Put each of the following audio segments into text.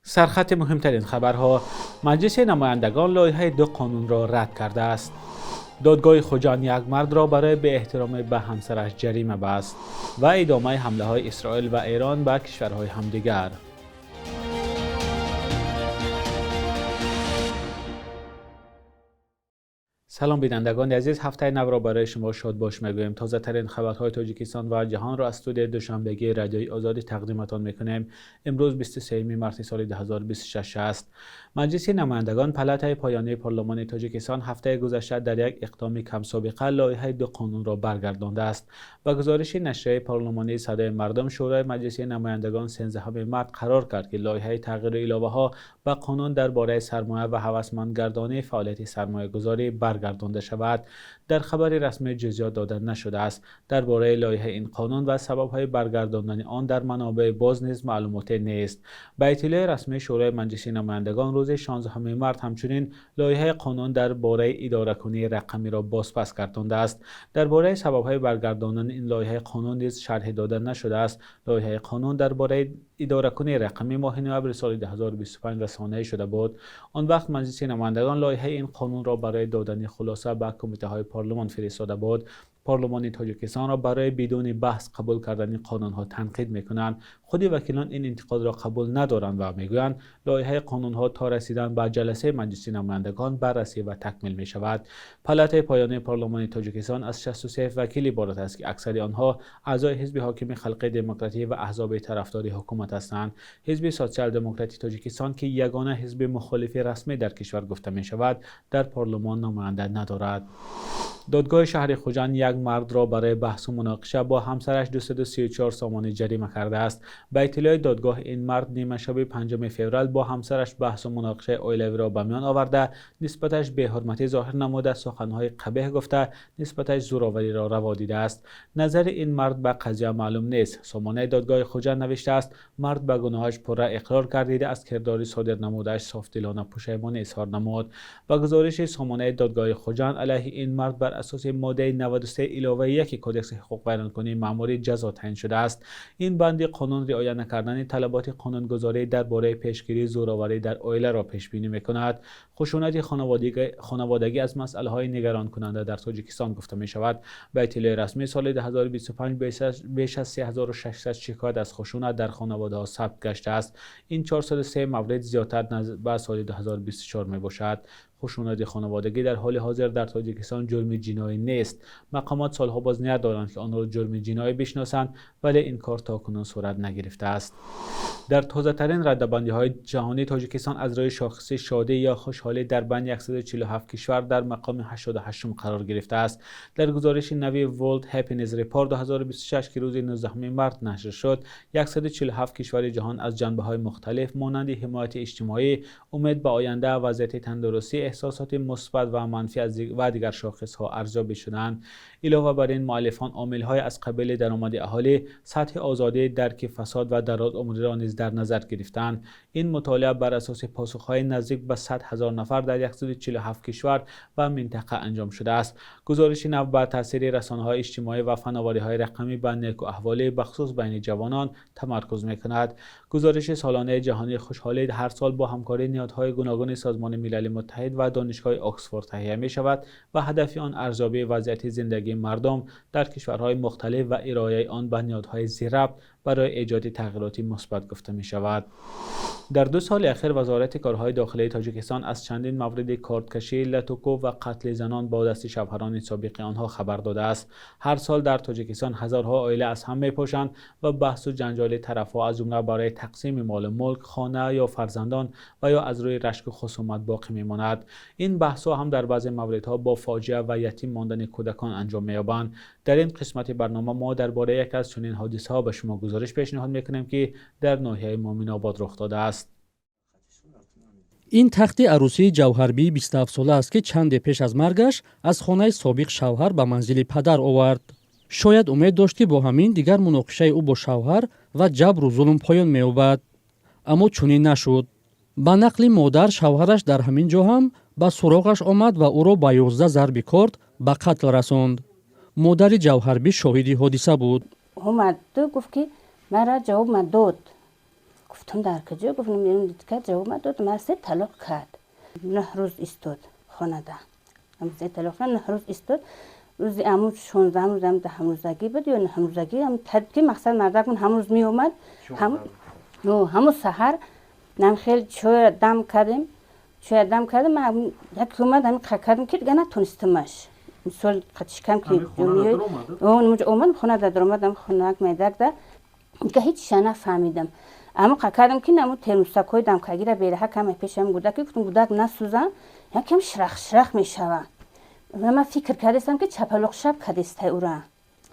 سرخط مهمترین خبرها: مجلس نمایندگان لایحه 2 قانون را رد کرده است. دادگاه خوجان یک مرد را برای بی احترامی به همسرش جریمه بست و ادامه حمله های اسرائیل و ایران به کشورهای همدیگر. سلام بینندگان عزیز، هفته نو را برای شما شاد باش میگویم. تازه ترین خبرهای تاجیکستان و جهان را از استودیوی دوشنبگی رادیوی آزادی تقدیمتان میکنیم. امروز 23 مارس سال 2026 است. مجلس نمایندگان پلاتای پایانی پارلمان تاجیکستان هفته گذشته در یک اقدام کم سابقه لایحه 2 قانون را برگردانده است. با گزارش نشریه پارلمانی صدای مردم، شورای مجلس نمایندگان 13 مارس قرار کرد که لایحه تغییر الهه‌ها به قانون درباره سرمایه و هوسمندگردانی فعالیت سرمایه‌گذاری برگردانده شود. در خبر رسمی جزئیات داده نشده است. درباره لایحه این قانون و سبب‌های برگرداندن آن در منابع باز نیز معلوماتی نیست. به اطلاع رسمی شورای مجلس نمایندگان روز 16 مارس همچنین لایحه قانون درباره اداره‌کنی رقمی را بازپس گردانده است. درباره سبب‌های برگرداندن این لایحه قانون نیز شرح داده نشده است. لایحه قانون درباره اداره‌کنی رقمی ماه نوامبر سال 2025 رسانه‌ای شده بود. آن وقت مجلس نمایندگان لایحه این قانون را برای دادن خلاصه به کمیته‌های پارلمان فرستاده بود. پارلمان تاجیکستان را برای بدون بحث قبول کردن این قانون‌ها تنقید می‌کنند. خود وکیلان این انتقاد را قبول ندارند و میگویند لایحه قانون‌ها تا رسیدن به جلسه مجلس نمایندگان بررسی و تکمیل می‌شود. پلاتای پایانی پارلمان تاجیکستان از 63 وکیل عبارت است که اکثر آنها اعضای حزب حاکم خلق دموکراتی و احزاب طرفدار حکومت هستند. حزب سوسیال دموکراتی تاجیکستان که یگانه حزب مخالف رسمی در کشور گفته می‌شود، در پارلمان نماینده ندارد. دادگاه شهر خوجان یک مرد را برای بحث و مناقشه با همسرش 234 سامانی جریمه کرده است. به اطلاع دادگاه این مرد نیمه شب 5 فوریه با همسرش بحث و مناقشه اولیوی را به میان آورده، نسبتش بی‌حرمتی ظاهر نموده، سخنهای قبیح گفته، نسبتش زورآوری را روا دیده است. نظر این مرد به قضیه معلوم نیست. سامانه دادگاه خوجان نوشته است مرد به گناهش پره اقرار کرده از کرداری صادر نموده‌اش صافدلانه پشیمانی اظهار نمود. با گزارش سامانه دادگاه خوجان علیه این مرد بر اساس ماده 93 علاوه 1 کدکس حقوق بیانکنی مأموری جزا تعیین شده است. این بند قانون رعایت نکردن طلبات قانونگذاری درباره پیشگیری زورآوری در عائله را پیش بینی می‌کند. خشونت خانوادگی از مسائل‌های نگران کننده در تاجیکستان گفته می‌شود. به اطلاع رسمی سال 2025 بیش از 3600 شکایت از خشونت در خانواده‌ها ثبت گشته است. این 403 مورد زیادتر به سال 2024 میباشد. خشونت خانوادگی در حال حاضر در تاجیکستان جرم جنایی نیست. مقامات سالها باز ندارند که آن را جرم جنایی بشناسند، ولی این کار تاکنون صورت نگرفته است. در تازه ترین ردبندی‌های جهانی تاجیکستان از روی شاخص شادی یا خوشحالی در بین 147 کشور در مقام 88 قرار گرفته است. در گزارش نوی World Happiness Report 2026 که روز 19 مارس نشر شد، 147 کشور جهان از جنبه‌های مختلف مانند حمایت اجتماعی، امید به آینده، وضعیت تندرستی، احساسات مثبت و منفی و دیگر شاخص‌ها ارزیابی شدند. علاوه بر این، مؤلفان عامل‌های از قبیل درآمد اهالی، سطح آزادی، درک فساد و درازعمری را نیز در نظر گرفتند. این مطالعه بر اساس پاسخ‌های نزدیک به 100,000 نفر در 147 کشور و منطقه انجام شده است. گزارش نو بر تاثیر رسانه‌های اجتماعی و فناوری‌های رقمی بر نیکواحوالی بخصوص بین جوانان تمرکز می‌کند. گزارش سالانه جهانی خوشحالی هر سال با همکاری نهادهای گوناگون سازمان ملل متحد و دانشگاه آکسفورد تهیه می‌شود و هدف آن ارزیابی وضعیت زندگی مردم در کشورهای مختلف و ارائه آن به نهادهای ذی‌ربط برای ایجاد تغییرات مثبت گفته می‌شود. در 2 سال اخیر وزارت کارهای داخلی تاجیکستان از چندین مورد کارتکشی، لطوکو و قتل زنان با دست شوهران سابق آنها خبر داده است. هر سال در تاجیکستان هزارها عائله از هم می‌پاشند و بحث و جنجال طرف‌ها از جمله برای تقسیم مال ملک، خانه یا فرزندان و یا از روی رشک و خصومت باقی می‌ماند. این بحث‌ها هم در بعضی موردها با فاجعه و یتیم ماندن کودکان انجام می‌یابند. در این قسمت برنامه ما درباره یک از چنین حادثه‌ها به شما گزارش پیشنهاد می‌کنیم که در ناحیه مومن آباد رخ داده است. این تختی عروسی جوهربی 27 ساله است که چند پیش از مرگش از خانه سابق شوهر به منزل پدر آورد. شاید امید داشت که با همین دیگر مناقشه او با شوهر و جبر و ظلم پایان می‌یابد، اما چنین نشد. با نقل مادر، شوهرش در همین جا هم به سراغش آمد و او را با 11 ضرب کارد به قتل رساند. مادر جوهربی شاهد حادثه بود. اومد تو گفت که مرا جواب داد گفتم در کجا؟ گفتم میرم دید که جواب داد مرسی طلاق کرد 9 روز استاد خانه ده مرسی طلاق 9 روز استاد روز امروز 16 روز هم 10 روزگی بود یا 9 روزگی هم که مقصد مردکون همون می اومد همون سحر نم خیلی چوی دم کردیم من یکی اومد همین قه کردم که دیگه نتونستمش مثال قطشکم که اون اومد خونه در اومدم خونه میدک ده دیگه هیچ شنه فهمیدم اما قه کردم که نمو ترمستکوی دم کگی را بیره کم پیشم گودک گفتم گودک نسوزن یکم شرخ میشوه و من فکر کردم که چپلق شب کدسته او را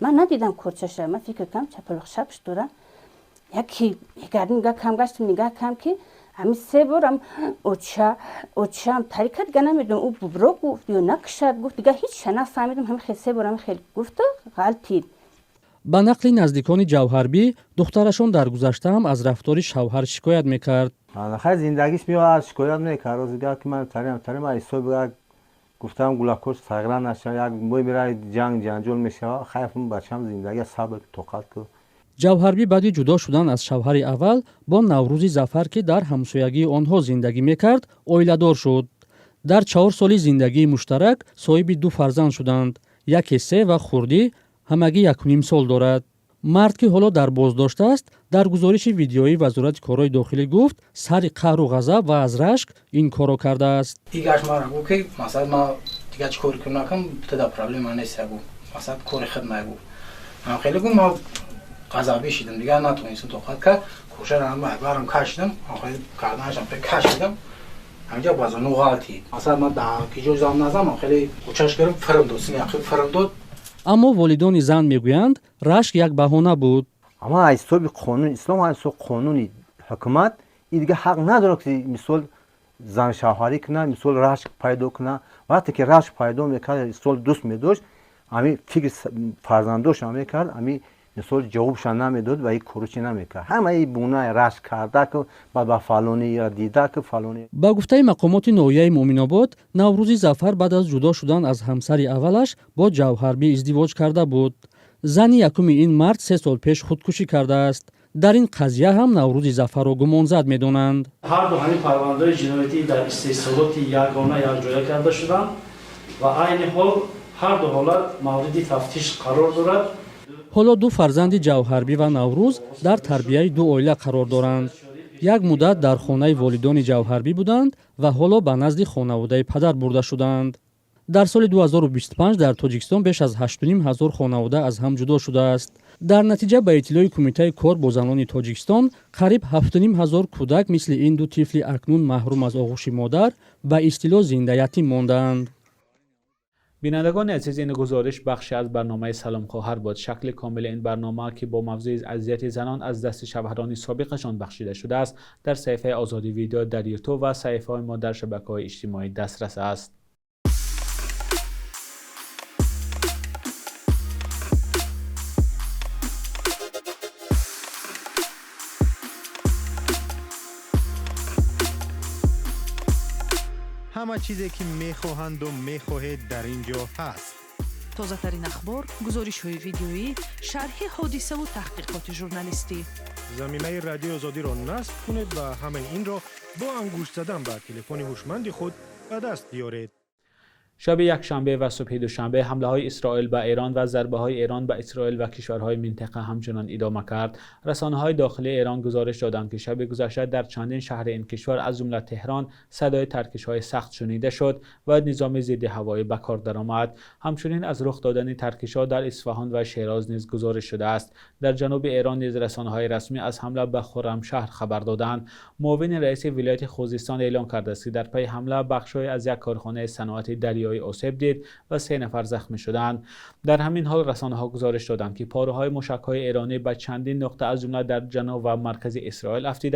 من ندیدم کورچشه من فکر کردم چپلق شبش دوره یکی گردم نگاه کم گشتم نگاه کم که همین 3 بارم اوچم طریقت دیگه نمیدونم او ببرو گفت یا نکشد گفت دیگه هیچ شنه فهمیدم همین خیلی 3 بارم خیلی گفت غلطید. ба нақли наздикони ҷавҳарбӣ духтарашон дар гузашта ҳам аз рафтори шавҳар шикоят мекард. خیلی زندگیش میاد شکایت میکرد روز دیگه که من تریم حساب گفتم گلاکوش تغییر نشه یک موی میره جنجال میشه خیفم بچم زندگی صبر توقت کو. ҷавҳарбӣ баъди ҷудо шудан аз шавҳари аввал бо наврӯзи зафар ки дар ҳамсоягии онҳо зиндагӣ мекард оиладор шуд. дар 4 соли зиндагии муштарак соҳиби 2 фарзанд шуданд. яке 3 ва хурдӣ ҳамагӣ 1.5 сол дорад. мард ки ҳоло дар боздошт аст дар гузориши видеои вазорати корҳои дохилӣ гуфт сари қаҳру ғазаб ва аз рашк ин карро кардааст. игаш мара гуфт ки масалан ма дига чӣ кори кунакам тада проблема нест гуфт масалан кори худ мегуфт ман хеле гуфт ма ғазабӣ шидам дига натонистам тоқат кард кӯшара барам кашидам охир карданашам кашидам ҳамҷа базану ғалти масалан ма да киҷо зам назам хеле кӯчаш кардам фирм дод син яхи фирм дод. аммо волидони зан мегӯянд рашк як баҳона буд. аммо ҳисоби қонун ислом ҳисоб қонуни ҳукумат ин дига ҳақ надорад ки мисол зан шавҳарӣ кунад мисол рашк пайдо кунад вақте ки рашк пайдо мекард мисол дӯст медошт ҳамин фикри фарзандоша мекард ҳамин мисол ҷавобша намедод ва ин коручи намекард ҳамаи бунаи рашк карда ки ба фалони дида ки фалони. ба гуфтаи мақомоти ноҳияи муъминобод наврӯзи зафар баъд аз ҷудо шудан аз ҳамсари аввалаш бо ҷавҳарбӣ издивоҷ карда буд. зани якуми ин мард 3 сол пеш худкушӣ кардааст. дар ин қазия ҳам наврӯзи зафарро гумонзад медонанд. ҳарду ҳамин парвандаҳои ҷиноятӣ дар истеҳсолоти ягона якҷоя карда шуданд ва айни ҳол ҳарду ҳолат мавриди тафтиш қарор дорад. ҳоло 2 фарзанди ҷавҳарбӣ ва наврӯз дар тарбияи 2 оила қарор доранд. як муддат дар хонаи волидони ҷавҳарбӣ буданд ва ҳоло ба назди хонаводаи падар бурда шуданд. дар соли 2025 дар тоҷикистон беш аз 8.5 ҳазор хонавода аз ҳам ҷудо шудааст. дар натиҷа ба иттилои кумитаи кор бо занони тоҷикистон қариб 7.5 ҳазор кӯдак мисли ин 2 тифли акнун маҳрум аз оғӯши модар ба истилоҳ зиндаятӣ мондаанд. بینندگان عزیز این گزارش بخشی از برنامه سلام خواهر بود. شکل کامل این برنامه که با موضوع اذیت زنان از دست شوهران سابقشان بخشیده شده است در صفحه آزادی ویدیو در یوتیوب و صفحه ما در شبکه‌های اجتماعی دسترس است. همه چیزی که میخواهند و میخواهید در اینجا هست. تازه ترین اخبار، گزارش های ویدیویی، شرح حادثه و تحقیقات ژورنالیستی. زمینه رادیو آزادی را نصب کنید و همه این را با انگشت زدن به تلفن هوشمند خود به دست بیارید. شب یکشنبه و صبح دوشنبه حمله‌های اسرائیل به ایران و ضربه‌های ایران به اسرائیل و کشورهای منطقه همچنان ادامه کرد. رسانه‌های داخلی ایران گزارش دادند که شب گذشته در چندین شهر این کشور از جمله تهران صدای ترکش‌های سخت شنیده شد و نظام ضد هوایی به کار درآمد. همچنین از رخ دادن ترکش‌ها در اصفهان و شیراز نیز گزارش شده است. در جنوب ایران نیز رسانه‌های رسمی از حمله به خرمشهر خبر دادند. معاون رئیس ولایت خوزستان اعلام کرده است که در پی حمله بخش‌های از یک کارخانه صنعت دریایی آسیب دید و 3 نفر زخمی شدند. در همین حال رسانه‌ها گزارش دادند که پاره‌های موشک‌های ایرانی به چندین نقطه از جمله در جنوب و مرکز اسرائیل افتی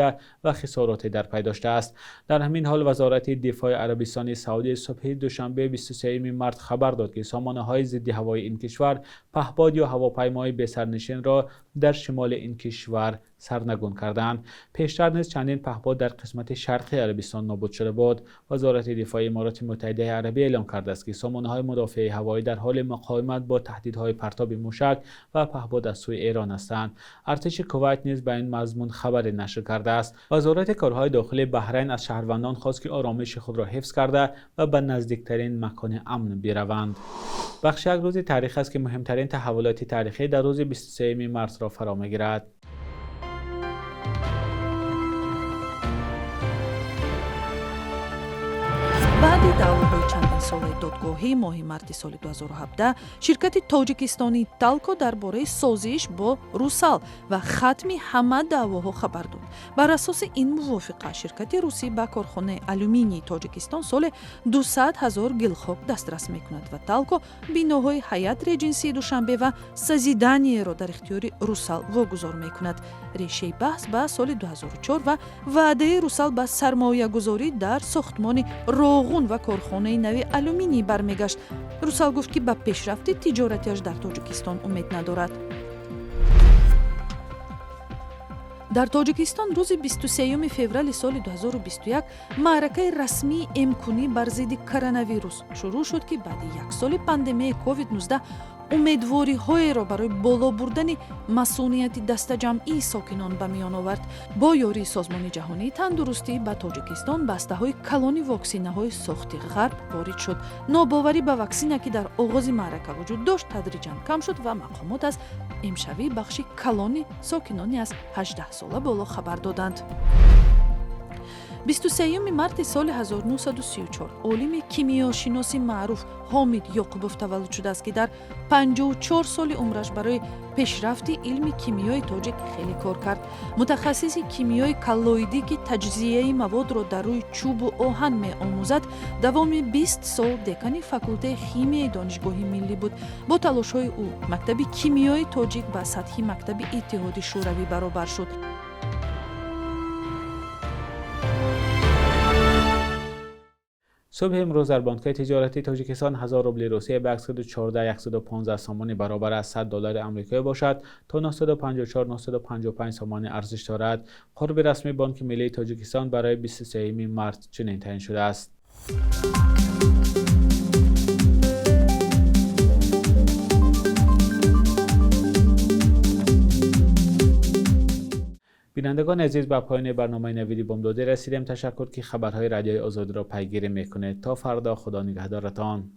و خسارات در پی داشته است. در همین حال وزارت دفاع عربستان سعودی صبح دوشنبه 23 مارس خبر داد که سامانه‌های ضد هوایی این کشور پهپاد یا هواپیمای بسرنشین را در شمال این کشور سرنگون کردند. پیشتر نیز چندین پهپاد در قسمت شرقی عربستان نابود شده بود. وزارت دفاع امارات متحده عربی اعلام کرده است که سامانه‌های مدافع هوایی در حال مقاومت با تهدیدهای پرتاب موشک و پهپاد از سوی ایران هستند. ارتش کویت نیز به این مضمون خبر نشر کرده است. وزارت کارهای داخلی بحرین از شهروندان خواست که آرامش خود را حفظ کرده و به نزدیکترین مکان امن بروند. بخش یک روز تاریخ است که مهمترین تحولات تاریخی در روز 23 مارس را فرا می‌گیرد. баъди даъвоҳои чандин солаи додгоҳӣ моҳи марти соли 2017 ширкати тоҷикистони талко дар бораи созиш бо русал ва хатми ҳама даъвоҳо хабар дод. бар асоси ин мувофиқа ширкати русӣ ба корхонаи алюминии тоҷикистон соли 200 000 гилхок дастрас мекунад ва талко биноҳои ҳаят реҷенсии душанбе ва сазиданиеро дар ихтиёри русал вогузор мекунад. решаи баҳс ба соли 2004 ва ваъдаи русал ба сармоягузорӣ дар сохтмони роғун ва корхонаи нави алюминӣ бармегашт. русал гуфт ки ба пешрафти тиҷоратиаш дар тоҷикистон умед надорад. дар тоҷикистон рӯзи 23 феврали соли 2021 маъракаи расмии эмкунӣ бар зидди коронавирус шурӯъ шуд ки баъди як соли пандемияи COVID-19 умедвориҳоеро барои боло бурдани масунияти дастаҷамъии сокинон ба миён овард. бо ёрии созмони ҷаҳонии тандурустӣ ба тоҷикистон бастаҳои калони воксинаҳои сохти ғарб ворид шуд. нобоварӣ ба ваксина ки дар оғози маърака вуҷуд дошт тадриҷан кам шуд ва мақомот аз эмшавии бахши калони сокинони аз 18 сола боло хабар доданд. 23 марти соли 1934 олими кимиёшиноси маъруф ҳомид ёқубов таваллуд шудааст ки дар 54 соли умраш барои пешрафти илми кимиёи тоҷик хеле кор кард. мутахассиси кимиёи коллоидӣ ки таҷзияи маводро дар рӯи чӯбу оҳан меомӯзад давоми 20 сол декани факултаи химияи донишгоҳи миллӣ буд. бо талошҳои ӯ мактаби кимиёи тоҷик ба сатҳи мактаби иттиҳоди шӯравӣ баробар шуд. صبح امروز در بانک‌های تجارتی تاجیکستان 1000 روبل روسیه به 114-115 سامان برابر از 100 دلار آمریکایی باشد تا 954-955 سامان ارزش دارد. قرب رسمی بانک ملی تاجیکستان برای 23 مارس چنین تعیین شده است. بینندگان عزیز، به پایان برنامه نویدی بامداده رسیدیم. تشکر که خبرهای رادیوی آزادی را پیگیری میکنید. تا فردا، خدا نگهدارتان.